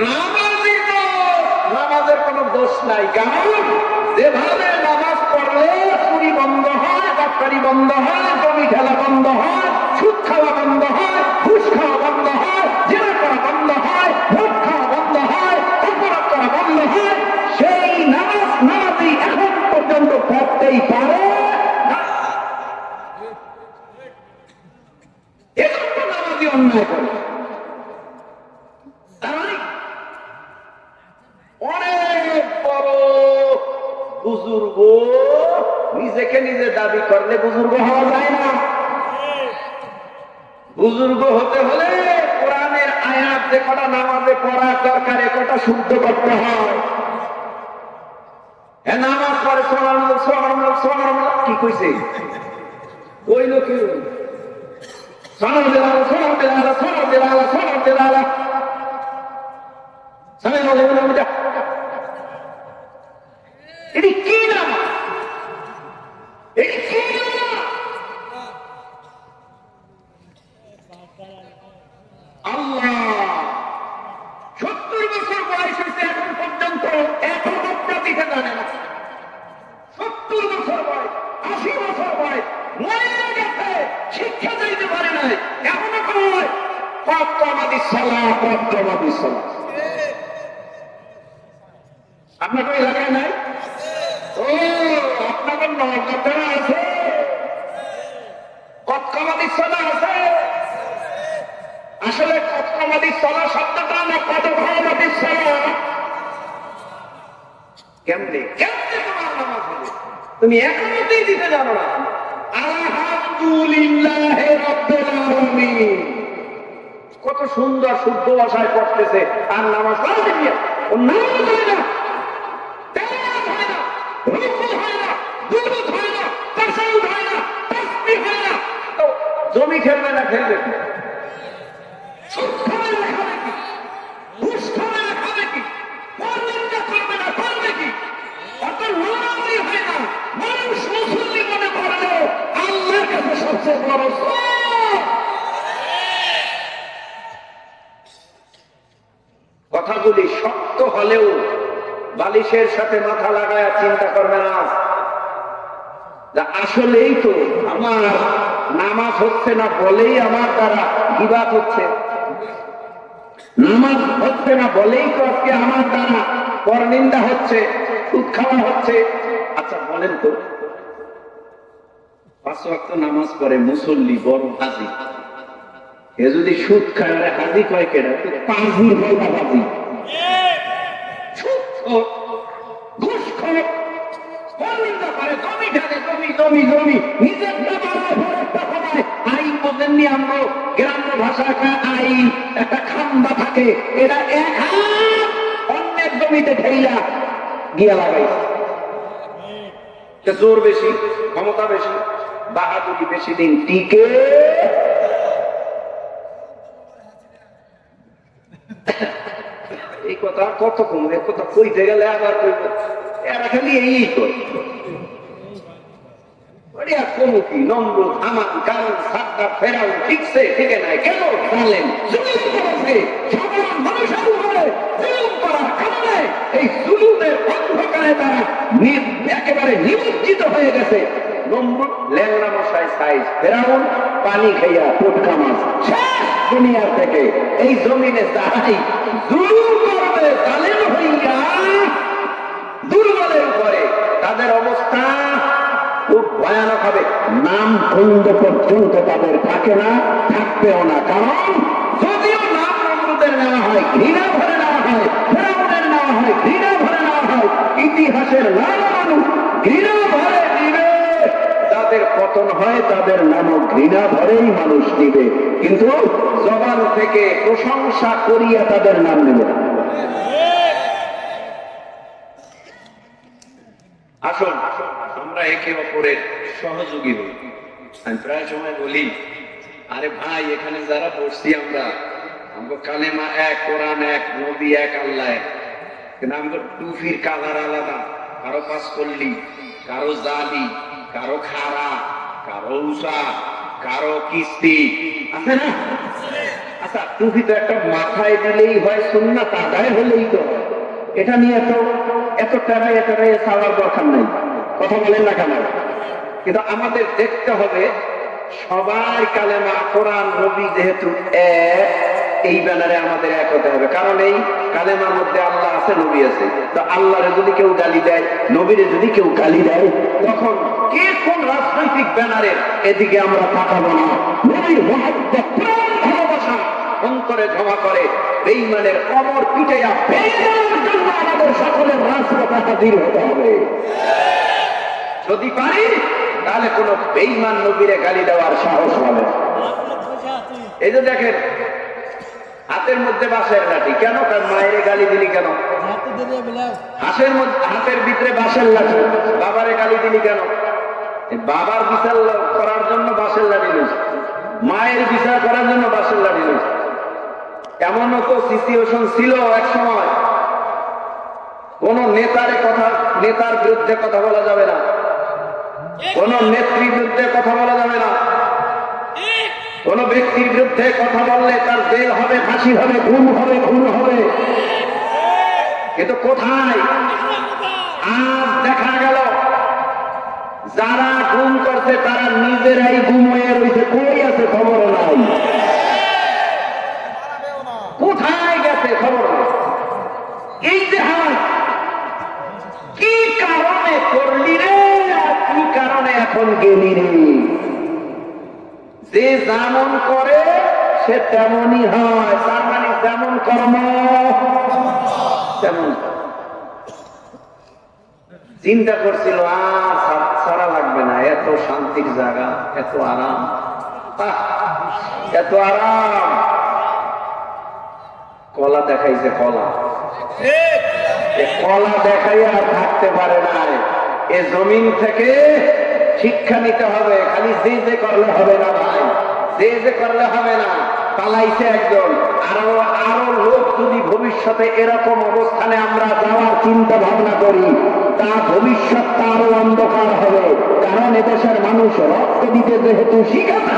নামাজির দোষ। নামাজের কোনো দোষ নাই। কারণ যেভাবে নামাজ পড়লে চুরি বন্ধ হয়, ডাক্তারি বন্ধ হয়, জমি খেলা বন্ধ হয়, সুদ খাওয়া বন্ধ হয়, ঘুষ খাওয়া বন্ধ হয়, জেনা করা বন্ধ হয়, ভোট খাওয়া বন্ধ হয়, অপরাধ করা বন্ধ হয়, সেই নামাজি এখন পর্যন্ত পড়তেই পারে না। এজন্য নামাজি অন্যায় করে। অনেক বড় বুজুর্গ নিজেকে নিজে দাবি করলে বুজুর্গ হওয়া যায় না। বুজুর্গ হতে হলে কোরআনের আয়াত যে কটা নামাজে পড়ার দরকার, এ কটা শুদ্ধ করতে হয়। নামাজ পড়ে সুবহানাল্লাহ সুবহানাল্লাহ সুবহানাল্লাহ, কি কইছে? ওই লোকে সুবহানাল্লাহ সুবহানাল্লাহ সুবহানাল্লাহ সুবহানাল্লাহ সুবহানাল্লাহ। এটি কি নামাজ? এটি কি নামাজ? আল্লাহ 70 বছর বয়স হয়েছে, এখন পর্যন্ত এখনো দিতে জানে না। 70 কদকামাতি সালাত। আপনাদের এলাকায় নাই? ও আপনাদের নগদে আছে, কদকামাতি সালাত আছে। আসলে কদকামাতি সালাত শব্দটা না কদকামাতি সালাত। কেমনে কেমনে তোমার নামাজ হবে? তুমি একামতেই দিতে জানো না। আলহামদুলিল্লাহ রাব্বিল আলামিন, কত সুন্দর শুদ্ধ ভাষায় পড়তেছে, আর নামাজ পড়তে গিয়ে ও নামাজ হয় না, তেলাওয়াত হয় না, রুকু হয় না, দুরূদ হয় না, তাশাহুদ হয় না, তাসবিহ হয় না। তো জমি খেলবে না খেলবে কি? সুদ খাবে না খাবে কি? ঘুষ খাবে না খাবে কি? পরনিন্দা করবে না করবে কি? অত নামাজই হয় না। মানুষ মুসল্লি মনে করলেও আল্লাহর কাছে সবচেয়ে বড় সওয়াব। কথাগুলি শক্ত হলেও বালিশের সাথে মাথা লাগায় চিন্তা করবে না, আসলেই তো আমার নামাজ হচ্ছে না বলেই আমার দ্বারা গীবাত হচ্ছে, নামাজ হচ্ছে না বলেই তো আজকে আমার দ্বারা পরনিন্দা হচ্ছে, সুদ খাওয়া হচ্ছে। আচ্ছা বলেন তো, 5 ওয়াক্ত নামাজ পড়ে মুসল্লি বড় হাজি, এ যদি সুদ খায় আরে হাজি কয় কেনা? পাঁজির হয় না হাজি। ঘুষখোর, পরনিন্দা করে, জমি ঢালে, জমি জমি জমি, নিজের আইন বোঝেননি। আমরা গ্রাম্য ভাষায় আইন একটা খাম্বা থাকে, এরা এক হাত অন্যের জমিতে ঠেইলা গিয়া লাগাইছে। জোর বেশি, ক্ষমতা বেশি, বাহাদুরি বেশি দিন টিকে। এই কথা কত কম, এ কথা কইতে গেলে আবার কইব এরা খালি এই করে। কি নম্র হামান কারণ সাতটা ফেরাও ঠিকছে ঠিকে নাই কেন জানলেন? জুলুম করেছে সাধারণ মানুষের উপরে, জুলুম করার কারণে এই জুলুমের অন্ধকারে তারা একেবারে নিমজ্জিত হয়ে গেছে। নমরুদ ল্যাংড়া মশাই সাইজ, ফেরাউন পানি খাইয়া পোটকা মাছ শেষ দুনিয়ার থেকে। এই জমিনে যারাই জুলুম করবে জালেম হইয়া দুর্বলের উপরে, তাদের অবস্থা খুব ভয়ানক হবে। নাম খন্ড পর্যন্ত তাদের থাকে না, থাকবেও না। কারণ যদিও নাম নমরুদের নেওয়া হয়, ঘৃণা ভরে নেওয়া হয়, ফেরাউনের নেওয়া হয়, ঘৃণা ভরে নেওয়া হয়, ইতিহাসের নানা মানুষ ঘৃণা ভরে নিবে। যাদের পতন হয় তাদের নামও ঘৃণা ভরেই মানুষ নিবে, কিন্তু জবান থেকে প্রশংসা করিয়া তাদের নাম নেবে না। আসুন আমরা একে অপরের সহযোগী হই। আমি প্রায় সময় বলি, আরে ভাই এখানে যারা পড়ছি আমরা, আমাকে কালেমা এক, কোরআন এক, নবী এক, আল্লাহ এক, কিন্তু আমাকে টুফির কালার আলাদা। কারো পাস করলি, কারো জালি, কারো খাড়া, কারো উষা, কারো কিস্তি, আছে না? আচ্ছা টুপি তো একটা মাথায় দিলেই হয়, সুন্নাত আদায় হলেই তো হয়। এটা নিয়ে তো এত টাকায় চাওয়ার দরকার নেই, কথা বলেন না কেন? কিন্তু আমাদের দেখতে হবে সবার কালেমা কোরআন নবী যেহেতু এক, এই ব্যানারে আমাদের এক হতে হবে। কারণ এই কালেমার মধ্যে আল্লাহ আছে, নবী আছে। তো আল্লাহরে যদি কেউ গালি দেয়, নবীরে যদি কেউ গালি দেয়, তখন কে কোন রাজনৈতিক ব্যানারে এদিকে আমরা তাকাবো না। নবীর মহব্বত, ভালোবাসা অন্তরে জমা করে বেঈমানের কমর পিটাইয়া বেঈমানের জন্য আমাদের সকলের রাজপথে হাজির হতে হবে। যদি পারি তাহলে কোন বেঈমান নবীরে গালি দেওয়ার সাহস হবে। এই যে দেখেন হাতের মধ্যে বাঁশের লাঠি, কেন? কারণ মায়ের গালি দিলি কেন? হাতের ভিতরে বাঁশের লাঠি, বাবারে গালি দিলি কেন? বাবার বিচার করার জন্য বাঁশের লাঠি নিয়েছে, মায়ের বিচার করার জন্য বাঁশের লাঠি নিয়েছে। এমনও তো সিচুয়েশন ছিল এক সময়, কোন নেতার বিরুদ্ধে কথা বলা যাবে না, কোন নেত্রীর বিরুদ্ধে কথা বলা যাবে না, কোন ব্যক্তির বিরুদ্ধে কথা বললে তার জেল হবে, ফাঁসি হবে, খুন হবে, খুন হবে। কিন্তু কোথায় আজ দেখা গেল যারা গুম করছে তারা নিজেরাই গুম হয়ে রয়েছে, কই আছে খবর নাই। কোথায় এখন জ্ঞানী নেই। যে যেমন করে সে তেমনই হয়, তার মানে যেমন কর্ম তেমন। চিন্তা করছিল আর ছাড়া লাগবে না, এত শান্তির জায়গা, এত আরাম, এত আরাম। কলা দেখাইছে, কলা কলা দেখাই আর থাকতে পারে না। এ জমিন থেকে শিক্ষা নিতে হবে। খালি যে করলে হবে না ভাই, যে করলে হবে না। পালাইছে একজন, আরো আরো লোক যদি ভবিষ্যতে এরকম অবস্থানে আমরা যাওয়ার চিন্তা ভাবনা করি, তা ভবিষ্যৎটা আরো অন্ধকার হবে। কারণ এদেশের মানুষ রক্ত দিতে যেহেতু শিখেছে,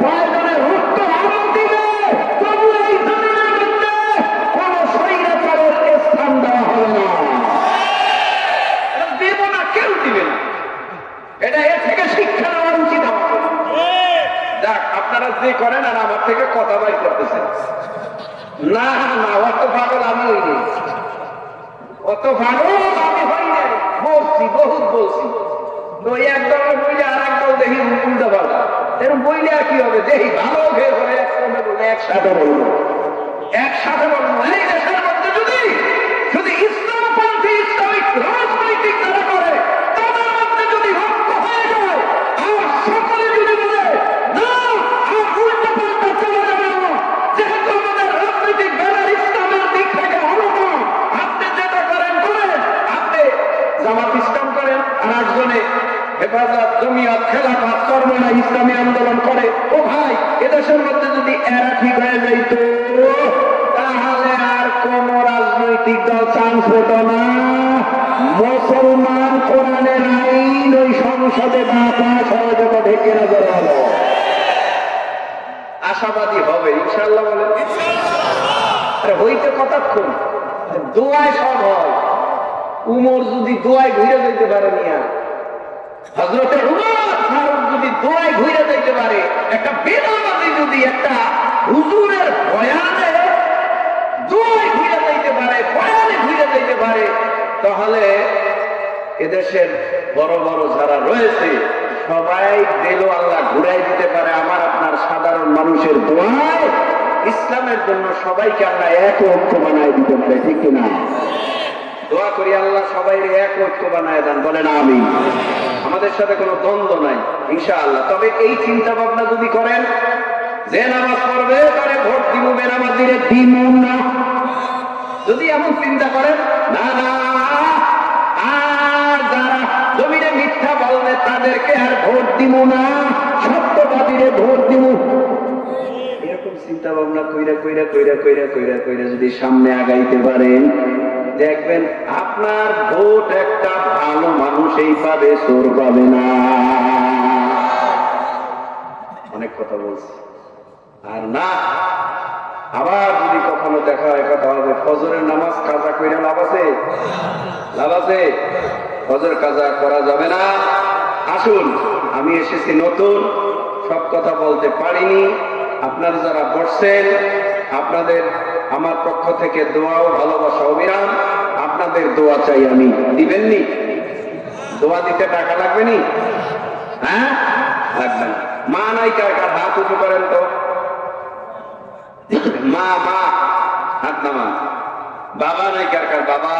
প্রয়োজনে রক্ত আরো দিবে, তবু এই জমিনের মধ্যে কোন স্বৈরাচারের স্থান দেওয়া হবে না। দেব না, কেউ দিবে না। এটা এর থেকে শিক্ষা নেওয়া উচিত আমাদের। যাক, আপনারা যে করেন আর আমার থেকে কথা বাইর করতেছেন না, না, অত পাগল আমি হইনি, অত পাগল আমি হই নাই। বলছি, বহুত বলছি। তো একদল বইলে আর একদল দেখি উল্টা পাল্টা, এরকম বইলে আর কি হবে? দেখি ভালো ঘের করে একসঙ্গে বলবো, একসাথে বলবো, একসাথে বলবো। এই দেশের মধ্যে যদি যদি ইসলামপন্থী ইসলামিক রাজনৈতিক যারা করে, তাদের মধ্যে যদি রক্ত হয়ে যায়, আর সকলে যদি বলে না, আর উল্টা পাল্টা চলে যাবে না, যেহেতু আমাদের রাজনৈতিক ব্যানার ইসলামের দিক থেকে হলো না, আপনি যেটা করেন করেন, আপনি জামাত ইসলাম করেন, আর একজনে হেফাজত, জমিয়ত, খেলাফত, চরমনা ইসলামী আন্দোলন করে। ও ভাই, এদেশের মধ্যে যদি এরা ঠিক হয়ে যাইত, তাহলে আর কোন রাজনৈতিক দল চান্স পেত না। মুসলমান কোরআনের আইন ওই সংসদে বাতাস হয়ে যেত, ঢেকে নজর হলো। আশাবাদী হবে ইনশাআল্লাহ, বলেন আরে হইতে কতক্ষণ? দোয়ায় সব হয়। উমর যদি দোয়ায় ঘুরে যেতে পারে, নিয়া হযরতে উমর ফারুক যদি দোয়ায় ঘুরে যেতে পারে, একটা বেদাবাদী যদি একটা হুজুরের বয়ানে দোয়ায় ঘুরে যেতে পারে, বয়ানে ঘুরে যেতে পারে, তাহলে এদেশের বড় বড় যারা রয়েছে সবাই দিল আল্লাহ ঘুরাই দিতে পারে। আমার আপনার সাধারণ মানুষের দোয়ায় ইসলামের জন্য সবাইকে আল্লাহ এক ঐক্য বানায় দিতে পারে, ঠিক কিনা? দোয়া করি আল্লাহ সবাই এক ঐক্য বানায় দেন, বলেন আমিন। আমাদের সাথে কোনো দ্বন্দ্ব নাই ইনশাআল্লাহ। তবে এই চিন্তা ভাবনা যদি করেন যে নামাজ পড়বে তারে ভোট দিব, বেনামাজ দিলে দিব না, যদি এমন চিন্তা করেন, না না, আর যারা জমিনে মিথ্যা বলবে তাদেরকে আর ভোট দিব না, সত্যবাদীরে ভোট দিব, এরকম চিন্তা ভাবনা কইরা কইরা কইরা কইরা কইরা কইরা যদি সামনে আগাইতে পারেন, দেখবেন আপনার ভোট একটা ভালো মানুষই পাবে, চোর পাবে না। অনেক কথা বলছি, আর না আবার যদি কখনো দেখা হয়, কথা হবে ফজরের নামাজ কাজা কইরা লাভ আছে? লাভ আছে? ফজর কাজা করা যাবে না। আসুন, আমি এসেছি নতুন, সব কথা বলতে পারিনি। আপনারা যারা বসছেন, আপনাদের আমার পক্ষ থেকে দোয়া ও ভালোবাসা অবিরাম। আপনাদের দোয়া চাই আমি, দিবেননি? দোয়া দিতে টাকা লাগবে নি? হ্যাঁ, লাগবে না। মা নাই কার কার? হাত উঁচু করেন তো। মা, মা হাত নামান। বাবা নাই কার কার? বাবা।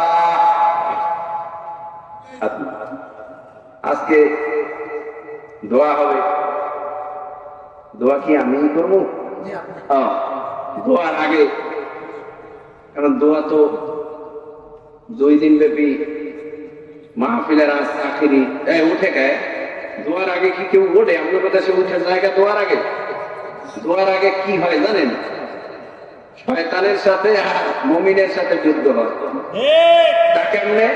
আজকে দোয়া হবে। দোয়া কি আমি করবো? দোয়ার আগে, কারণ দোয়া তো 2 দিন ব্যাপী মাহফিলের আখিরি উঠে গায়ে। দোয়ার আগে কি কেউ ওঠে? আমাদের কথা সে উঠে জায়গা। দোয়ার আগে, দোয়ার আগে কি হয় জানেন? শয়তানের সাথে আর মুমিনের সাথে যুদ্ধ হয়। তা কেমনে?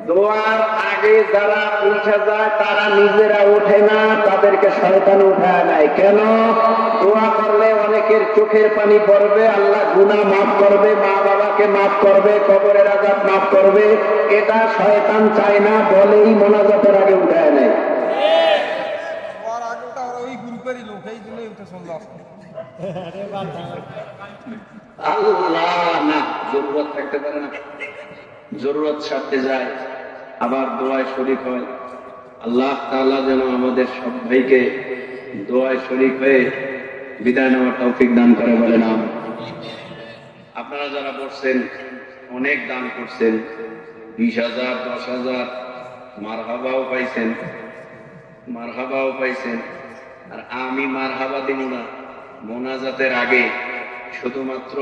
দোয়ার আগে যারা উঠে যায় তারা নিজেরা ওঠে না, তাদেরকে শয়তান উঠায় নেয়। কেন? দোয়া করলে অনেকের চোখের পানি পড়বে, আল্লাহ গুনাহ মাফ করবে, মা বাবাকে মাফ করবে, কবরের আযাব মাফ করবে। এটা শয়তান চায় না বলেই মোনাজাতের আগে উঠায় নেয়। আল্লাহ না, জরুরত থাকতে পারে না, জরুরত সারতে যায়, আবার দোয়ায় শরীক হয়। আল্লাহ তাআলা যেন আমাদের সবাইকে দোয়ায় শরীক হয়ে বিদায় নেওয়ার তৌফিক দান করে, বলেন আমিন। আপনারা যারা বসছেন অনেক দান করছেন, 20,000 10,000 মারহাবাও পাইছেন, মারহাবাও পাইছেন। আর আমি মারহাবা দিব না, মোনাজাতের আগে শুধুমাত্র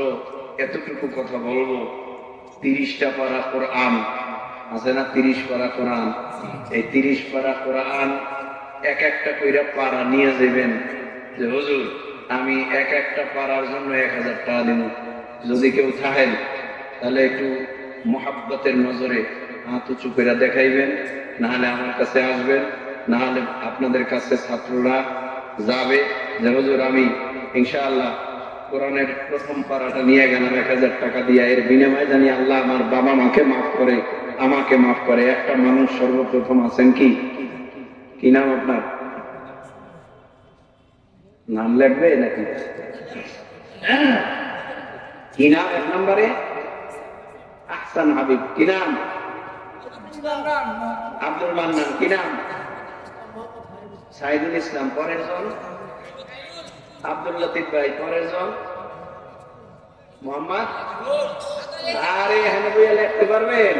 এতটুকু কথা বলবো, 30টা পারা কোরআন আছে না, 30 পারা কোরআন, এই 30 পারা কোরআন এক একটা কইরা পারা নিয়ে যাবেন যে হুজুর আমি এক একটা পারার জন্য 1000 টাকা দিব। যদি কেউ থাকেন তাহলে একটু মহাব্বতের নজরে হাত উঁচু করে দেখাইবেন, না হলে আমার কাছে আসবেন, না হলে আপনাদের কাছে ছাত্ররা যাবে যে হুজুর আমি ইনশাআল্লাহ কোরআনের প্রথম পারাটা নিয়ে গেলাম 1000 টাকা দিয়ে, এর বিনিময়ে জানি আল্লাহ আমার বাবা মাকে মাফ করে, আমাকে মাফ করে। একটা মানুষ সর্বপ্রথম আছেন কি, কি নাম আপনার? নাম লিখবে নাকি? কি নাম এক নম্বরে? আহসান হাবিব। কি নাম? আব্দুল মান্নান। কি নাম? সাইদুল ইসলাম। পরের জন আব্দুল লতিফ ভাই। পরের জন মোহাম্মদ। আরে এখানে বইয়া লিখতে পারবেন?